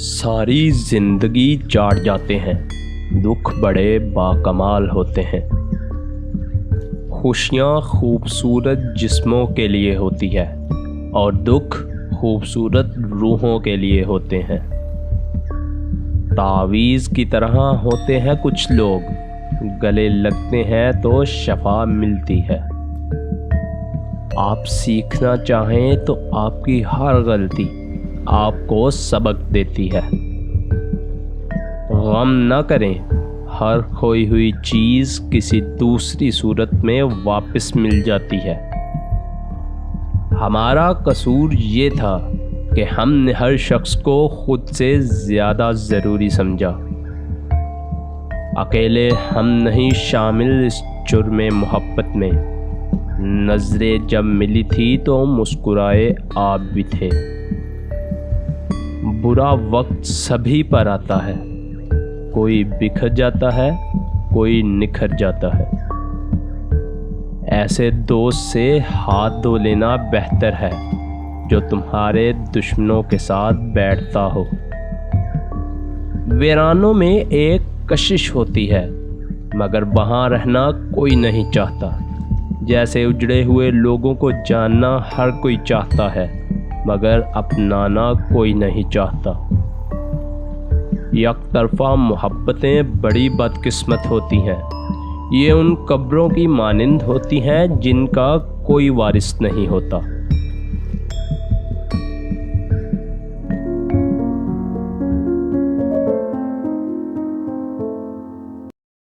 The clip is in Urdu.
ساری زندگی چاٹ جاتے ہیں، دکھ بڑے باکمال ہوتے ہیں۔ خوشیاں خوبصورت جسموں کے لیے ہوتی ہے اور دکھ خوبصورت روحوں کے لیے ہوتے ہیں۔ تعویذ کی طرح ہوتے ہیں کچھ لوگ، گلے لگتے ہیں تو شفا ملتی ہے۔ آپ سیکھنا چاہیں تو آپ کی ہر غلطی آپ کو سبق دیتی ہے۔ غم نہ کریں، ہر کھوئی ہوئی چیز کسی دوسری صورت میں واپس مل جاتی ہے۔ ہمارا قصور یہ تھا کہ ہم نے ہر شخص کو خود سے زیادہ ضروری سمجھا۔ اکیلے ہم نہیں شامل اس جرم محبت میں۔ نظریں جب ملی تھی تو مسکرائے آپ بھی تھے۔ برا وقت سبھی پر آتا ہے، کوئی بکھر جاتا ہے، کوئی نکھر جاتا ہے۔ ایسے دوست سے ہاتھ دھو لینا بہتر ہے جو تمہارے دشمنوں کے ساتھ بیٹھتا ہو۔ ویرانوں میں ایک کشش ہوتی ہے مگر وہاں رہنا کوئی نہیں چاہتا۔ جیسے اجڑے ہوئے لوگوں کو جاننا ہر کوئی چاہتا ہے مگر اپنانا کوئی نہیں چاہتا۔ یک طرفہ محبتیں بڑی بدقسمت ہوتی ہیں۔ یہ ان قبروں کی مانند ہوتی ہیں جن کا کوئی وارث نہیں ہوتا۔